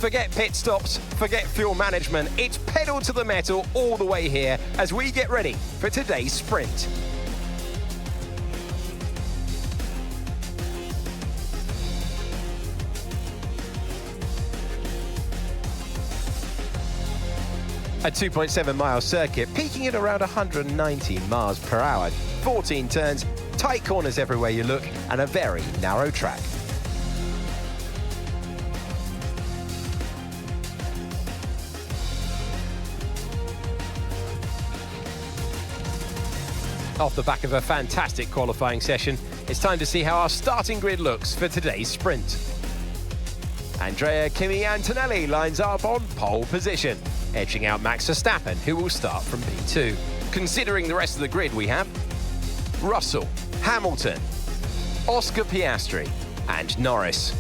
Forget pit stops, forget fuel management. It's pedal to the metal all the way here as we get ready for today's sprint. A 2.7 mile circuit, peaking at around 190 miles per hour. 14 turns, tight corners everywhere you look, and a very narrow track. Off the back of a fantastic qualifying session, it's time to see how our starting grid looks for today's sprint. Andrea Kimi Antonelli lines up on pole position, edging out Max Verstappen, who will start from P2. Considering the rest of the grid, we have Russell, Hamilton, Oscar Piastri, and Norris,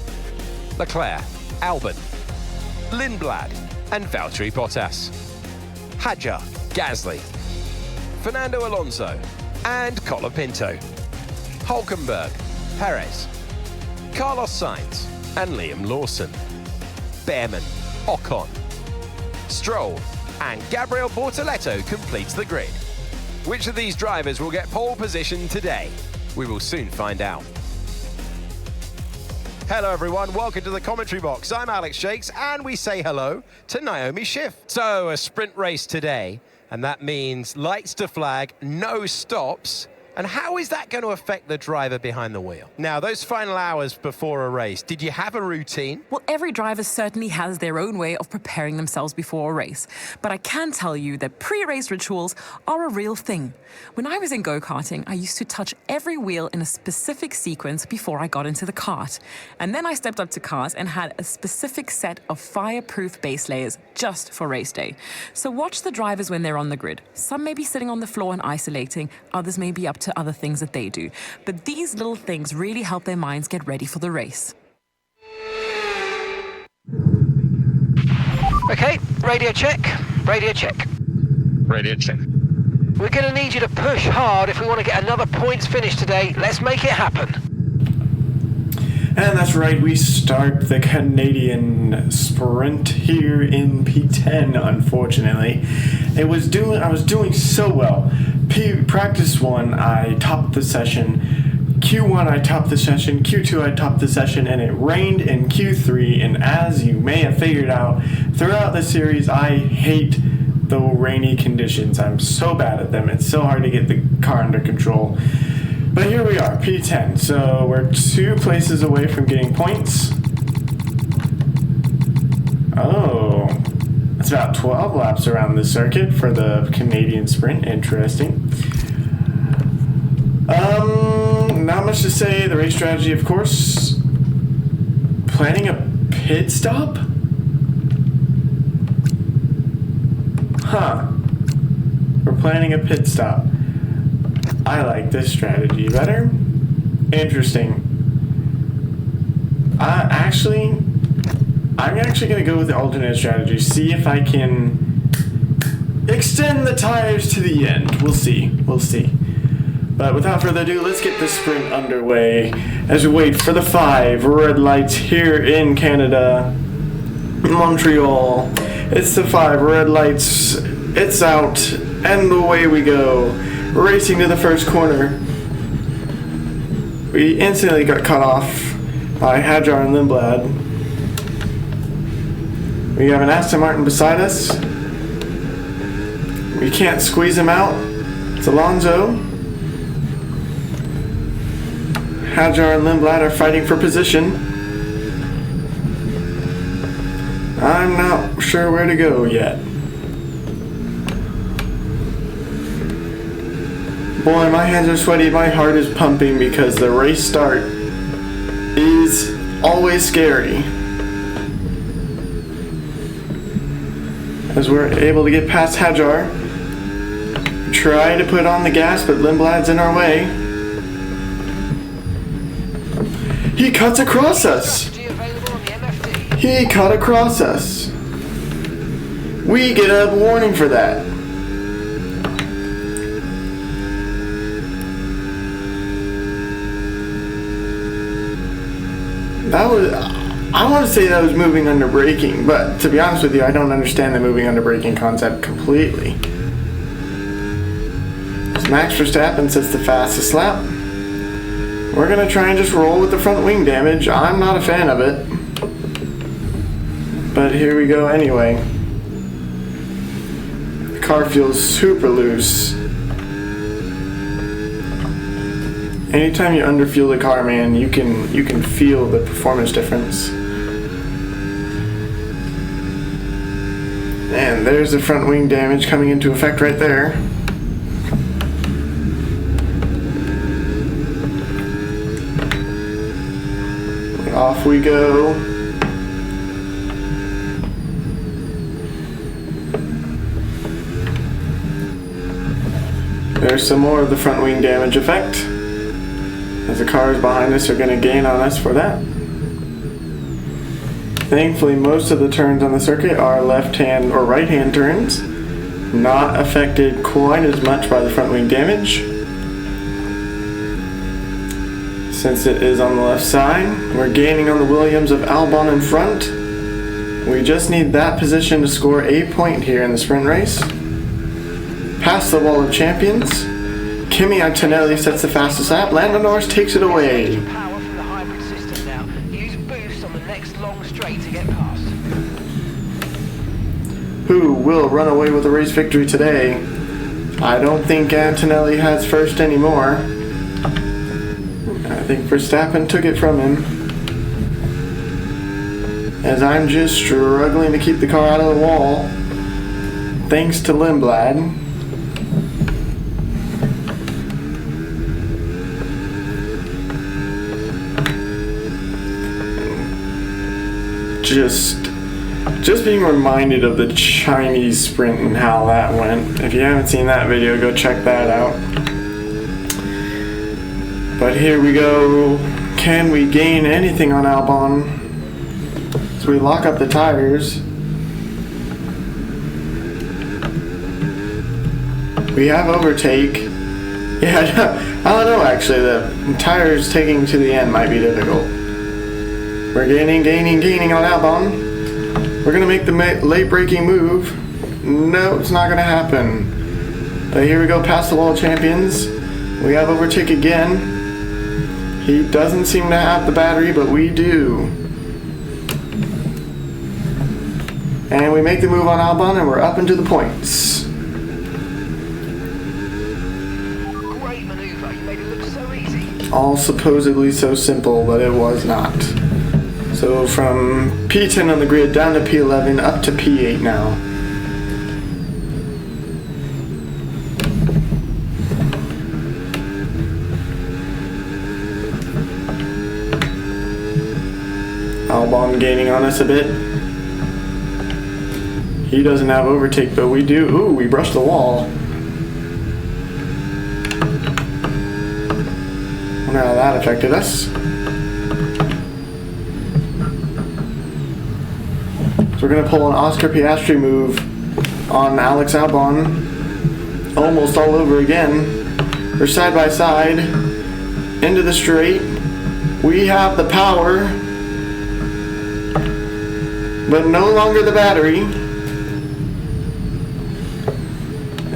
Leclerc, Albon, Lindblad, and Valtteri Bottas, Hadjar, Gasly, Fernando Alonso, and Colapinto, Hulkenberg, Perez, Carlos Sainz, and Liam Lawson, Behrman, Ocon, Stroll, and Gabriel Bortoleto completes the grid. Which of these drivers will get pole position today? We will soon find out. Hello everyone, welcome to the commentary box. I'm Alex Shakes, and we say hello to Naomi Schiff. So a sprint race today, and that means lights to flag, no stops. And how is that going to affect the driver behind the wheel? Now, those final hours before a race, did you have a routine? Well, every driver certainly has their own way of preparing themselves before a race. But I can tell you that pre-race rituals are a real thing. When I was in go-karting, I used to touch every wheel in a specific sequence before I got into the kart. And then I stepped up to cars and had a specific set of fireproof base layers just for race day. So watch the drivers when they're on the grid. Some may be sitting on the floor and isolating, others may be up to other things that they do. But these little things really help their minds get ready for the race. Okay, radio check, radio check. Radio check. We're going to need you to push hard if we want to get another points finish today. Let's make it happen. And that's right, we start the Canadian sprint here in P10, unfortunately. I was doing so well. Practice 1, I topped the session. Q1, I topped the session. Q2, I topped the session, and it rained in Q3. And as you may have figured out, throughout the series, I hate the rainy conditions. I'm so bad at them. It's so hard to get the car under control. But here we are, P10. So we're 2 places away from getting points. Oh, it's about 12 laps around the circuit for the Canadian sprint. Interesting. Not much to say. The race strategy, of course. Planning a pit stop? Huh. We're planning a pit stop. I like this strategy better. Interesting. I'm actually going to go with the alternate strategy. See if I can extend the tires to the end. We'll see. But without further ado, let's get this sprint underway as we wait for the 5 red lights here in Canada, Montreal. It's the 5 red lights. It's out, and away we go. Racing to the first corner. We instantly got cut off by Hadjar and Lindblad. We have an Aston Martin beside us. We can't squeeze him out. It's Alonso. Hadjar and Lindblad are fighting for position. I'm not sure where to go yet. Boy, my hands are sweaty, my heart is pumping because the race start is always scary. As we're able to get past Hadjar, try to put on the gas, but Lindblad's in our way. He cuts across us! He cut across us! We get a warning for that. I want to say that was moving under braking, but to be honest with you, I don't understand the moving under braking concept completely. So Max Verstappen sets the fastest lap. We're going to try and just roll with the front wing damage. I'm not a fan of it. But here we go anyway. The car feels super loose. Anytime you underfuel the car, man, you can feel the performance difference. And there's the front wing damage coming into effect right there. Off we go. There's some more of the front wing damage effect, as the cars behind us are going to gain on us for that. Thankfully, most of the turns on the circuit are left-hand or right-hand turns, not affected quite as much by the front wing damage. Since it is on the left side, we're gaining on the Williams of Albon in front. We just need that position to score a point here in the sprint race. Past the wall of champions. Kimi Antonelli sets the fastest lap. Lando Norris takes it away. Power from the hybrid system now. Use boost on the next long straight to get past. Who will run away with the race victory today? I don't think Antonelli has first anymore. I think Verstappen took it from him. As I'm just struggling to keep the car out of the wall. Thanks to Lindblad. Just being reminded of the Chinese sprint and how that went. If you haven't seen that video, go check that out. But here we go. Can we gain anything on Albon? So we lock up the tires. We have overtake. Yeah, I don't know actually. The tires taking to the end might be difficult. We're gaining on Albon. We're going to make the late braking move. No, it's not going to happen. But here we go past the wall of champions. We have overtake again. He doesn't seem to have the battery, but we do. And we make the move on Albon, and we're up into the points. Great maneuver. You made it look so easy. All supposedly so simple, but it was not. So from P10 on the grid down to P11, up to P8 now. Albon gaining on us a bit. He doesn't have overtake, but we do. Ooh, we brushed the wall. Wonder how that affected us. So we're going to pull an Oscar Piastri move on Alex Albon. Almost all over again. We're side by side. Into the straight. We have the power. But no longer the battery.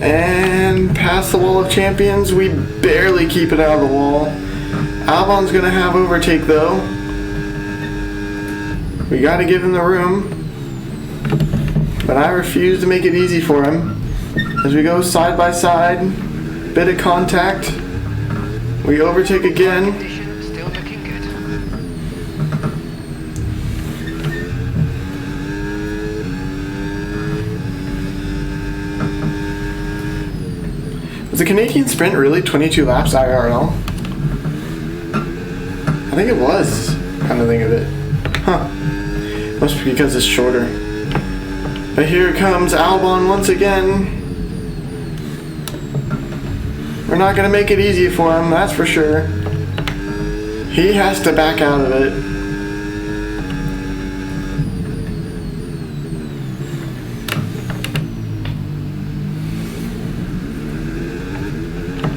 And past the wall of champions, we barely keep it out of the wall. Albon's gonna have overtake though. We gotta give him the room. But I refuse to make it easy for him. As we go side by side, bit of contact. We overtake again. Still looking good. Was the Canadian sprint really 22 laps IRL? I think it was, come to think of it. Huh. Must be because it's shorter. But here comes Albon once again. We're not going to make it easy for him, that's for sure. He has to back out of it.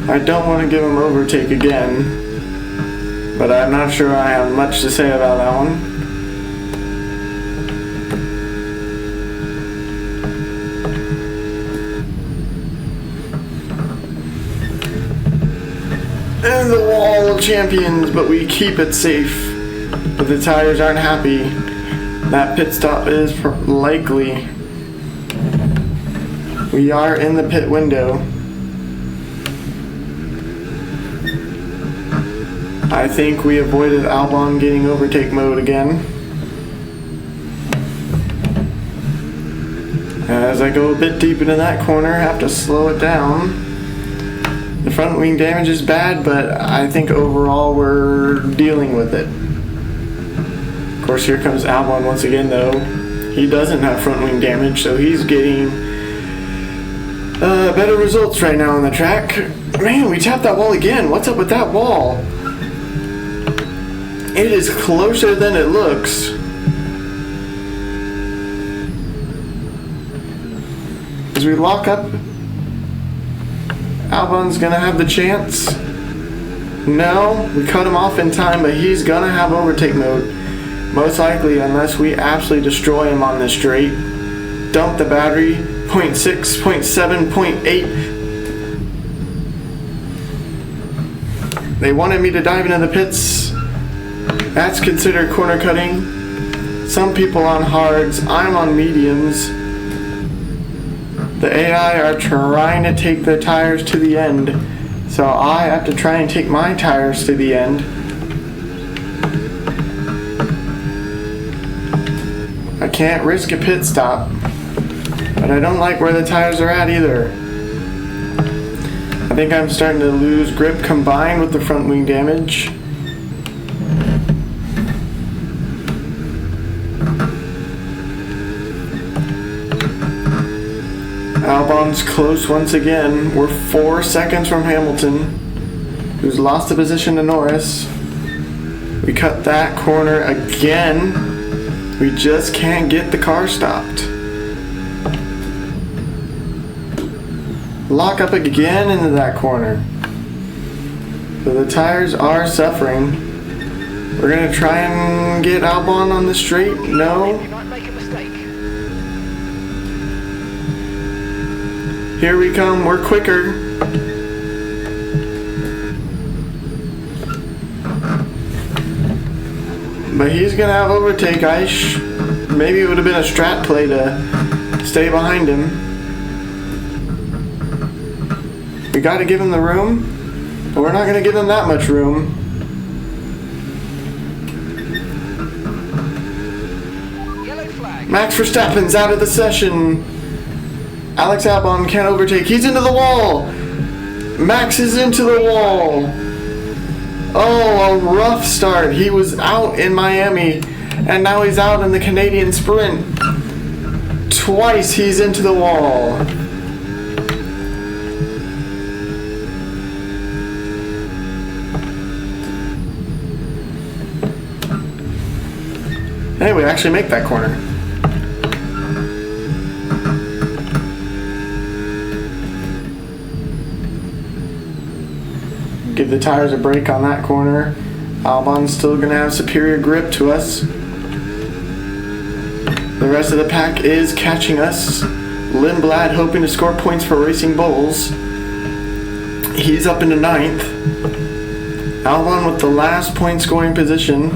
I don't want to give him overtake again, but I'm not sure I have much to say about that one. in the wall of champions, but we keep it safe. But the tires aren't happy. That pit stop is likely. We are in the pit window. I think we avoided Albon getting overtake mode again. As I go a bit deep into that corner, have to slow it down. The front wing damage is bad, but I think overall we're dealing with it. Of course, here comes Albon once again, though. He doesn't have front wing damage, so he's getting better results right now on the track. Man, we tapped that wall again. What's up with that wall? It is closer than it looks. As we lock up, Albon's gonna have the chance. No, we cut him off in time, but he's gonna have overtake mode. Most likely, unless we absolutely destroy him on this straight. Dump the battery, 0.6, 0.7, 0.8. They wanted me to dive into the pits. That's considered corner cutting. Some people on hards, I'm on mediums. The AI are trying to take their tires to the end, so I have to try and take my tires to the end. I can't risk a pit stop, but I don't like where the tires are at either. I think I'm starting to lose grip combined with the front wing damage. Albon's close once again. We're 4 seconds from Hamilton, who's lost the position to Norris. We cut that corner again. We just can't get the car stopped. Lock up again into that corner. So the tires are suffering. We're gonna try and get Albon on the straight. No. Here we come, we're quicker. But he's gonna have overtake. Maybe it would have been a strat play to stay behind him. We gotta give him the room, but we're not gonna give him that much room. Max Verstappen's out of the session. Alex Albon can't overtake. He's into the wall. Max is into the wall. Oh, a rough start. He was out in Miami, and now he's out in the Canadian Sprint. Twice he's into the wall. Hey, we actually make that corner. Give the tires a break on that corner. Albon's still going to have superior grip to us. The rest of the pack is catching us. Lindblad hoping to score points for Racing Bulls. He's up into 9th. Albon with the last point scoring position.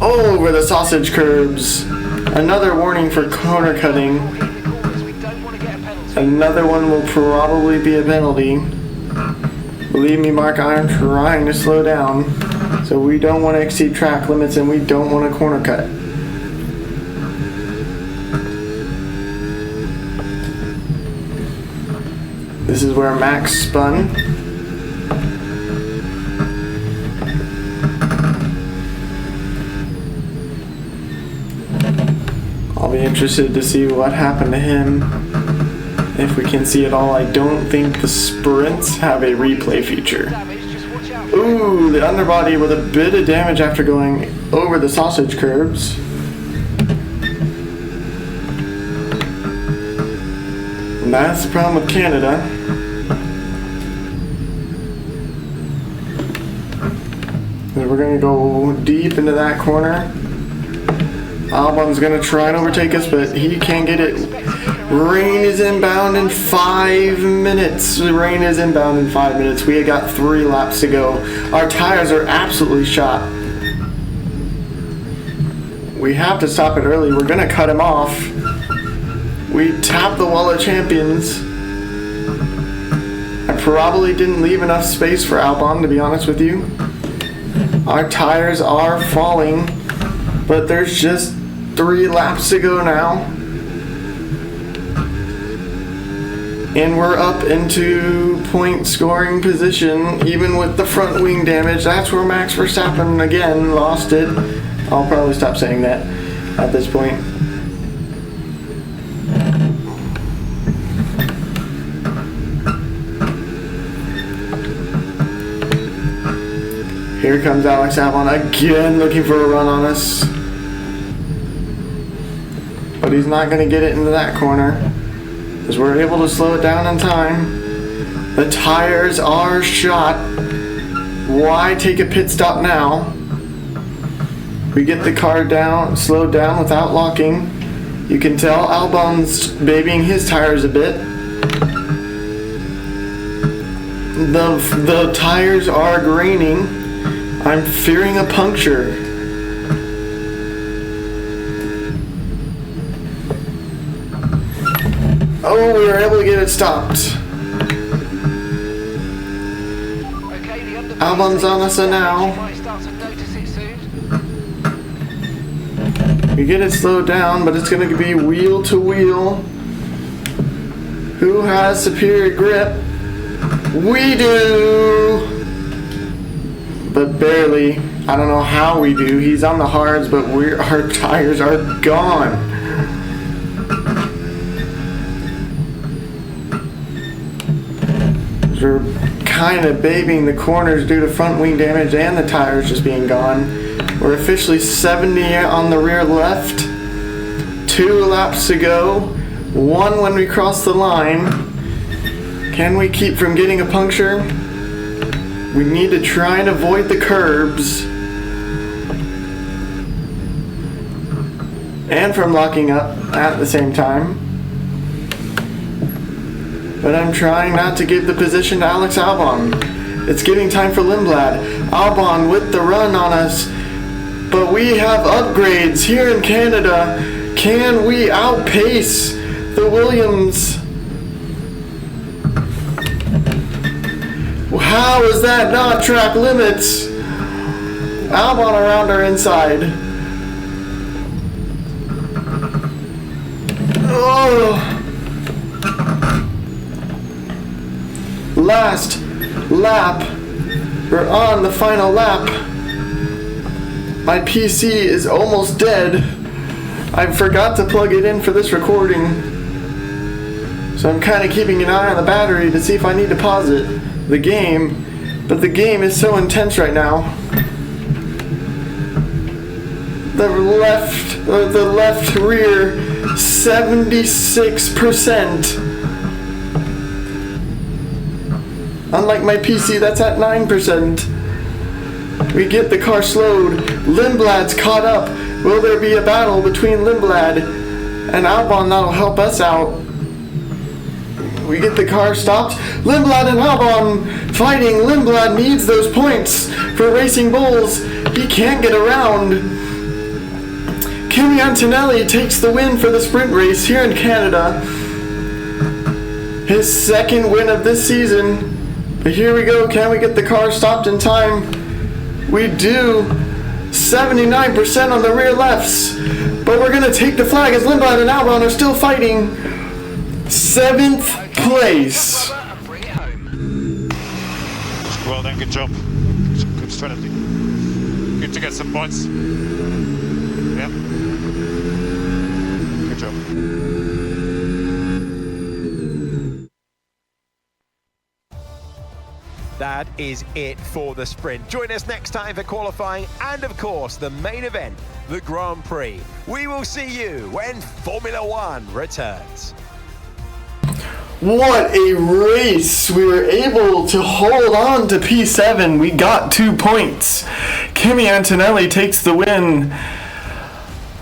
Over the sausage curbs. Another warning for corner cutting. Another one will probably be a penalty. Believe me, Mark, I'm trying to slow down. So we don't want to exceed track limits and we don't want a corner cut. This is where Max spun. I'll be interested to see what happened to him. If we can see it all. I don't think the sprints have a replay feature. Ooh, the underbody with a bit of damage after going over the sausage curbs. And that's the problem with Canada. And we're going to go deep into that corner. Albon's going to try and overtake us, but he can't get it Rain is inbound in 5 minutes. Rain is inbound in 5 minutes. We have got 3 laps to go. Our tires are absolutely shot. We have to stop it early. We're gonna cut him off. We tapped the wall of champions. I probably didn't leave enough space for Albon, to be honest with you. Our tires are falling, but there's just 3 laps to go now. And we're up into point scoring position, even with the front wing damage. That's where Max Verstappen again lost it. I'll probably stop saying that at this point. Here comes Alex Albon again, looking for a run on us. But he's not going to get it into that corner, because we're able to slow it down in time. The tires are shot. Why take a pit stop now? We get the car down, slowed down without locking. You can tell Albon's babying his tires a bit. The tires are graining. I'm fearing a puncture. Oh, we were able to get it stopped. Albon's on us now. We get it slowed down, but it's going to be wheel to wheel. Who has superior grip? We do! But barely. I don't know how we do. He's on the hards, but our tires are gone. We're kind of babying the corners due to front wing damage and the tires just being gone. We're officially 70 on the rear left. 2 laps to go. 1 when we cross the line. Can we keep from getting a puncture? We need to try and avoid the curbs. And from locking up at the same time. But I'm trying not to give the position to Alex Albon. It's getting time for Lindblad. Albon with the run on us. But we have upgrades here in Canada. Can we outpace the Williams? How is that not track limits? Albon around our inside. Oh. Last lap. We're on the final lap. My PC is almost dead. I forgot to plug it in for this recording. So I'm kind of keeping an eye on the battery to see if I need to pause the game. But the game is so intense right now. The left rear, 76%. Unlike my PC, that's at 9%. We get the car slowed. Lindblad's caught up. Will there be a battle between Lindblad and Albon that'll help us out? We get the car stopped. Lindblad and Albon fighting. Lindblad needs those points for Racing Bulls. He can't get around. Kimi Antonelli takes the win for the sprint race here in Canada. His 2nd win of this season. But here we go. Can we get the car stopped in time? We do. 79% on the rear lefts. But we're going to take the flag as Lindblad and Albon are still fighting. 7th place. Well done, good job. Good strategy. Good to get some points. Yeah. Good job. That is it for the sprint. Join us next time for qualifying and, of course, the main event, the Grand Prix. We will see you when Formula One returns. What a race! We were able to hold on to P7. We got 2 points. Kimi Antonelli takes the win.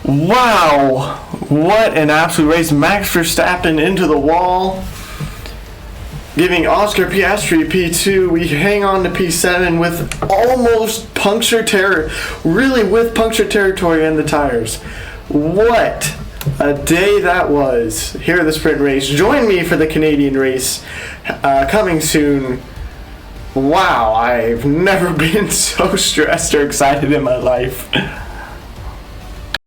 Wow! What an absolute race. Max Verstappen into the wall, giving Oscar Piastri P2. We hang on to P7 with almost puncture territory in the tires. What a day that was here at the sprint race. Join me for the Canadian race coming soon. Wow, I've never been so stressed or excited in my life.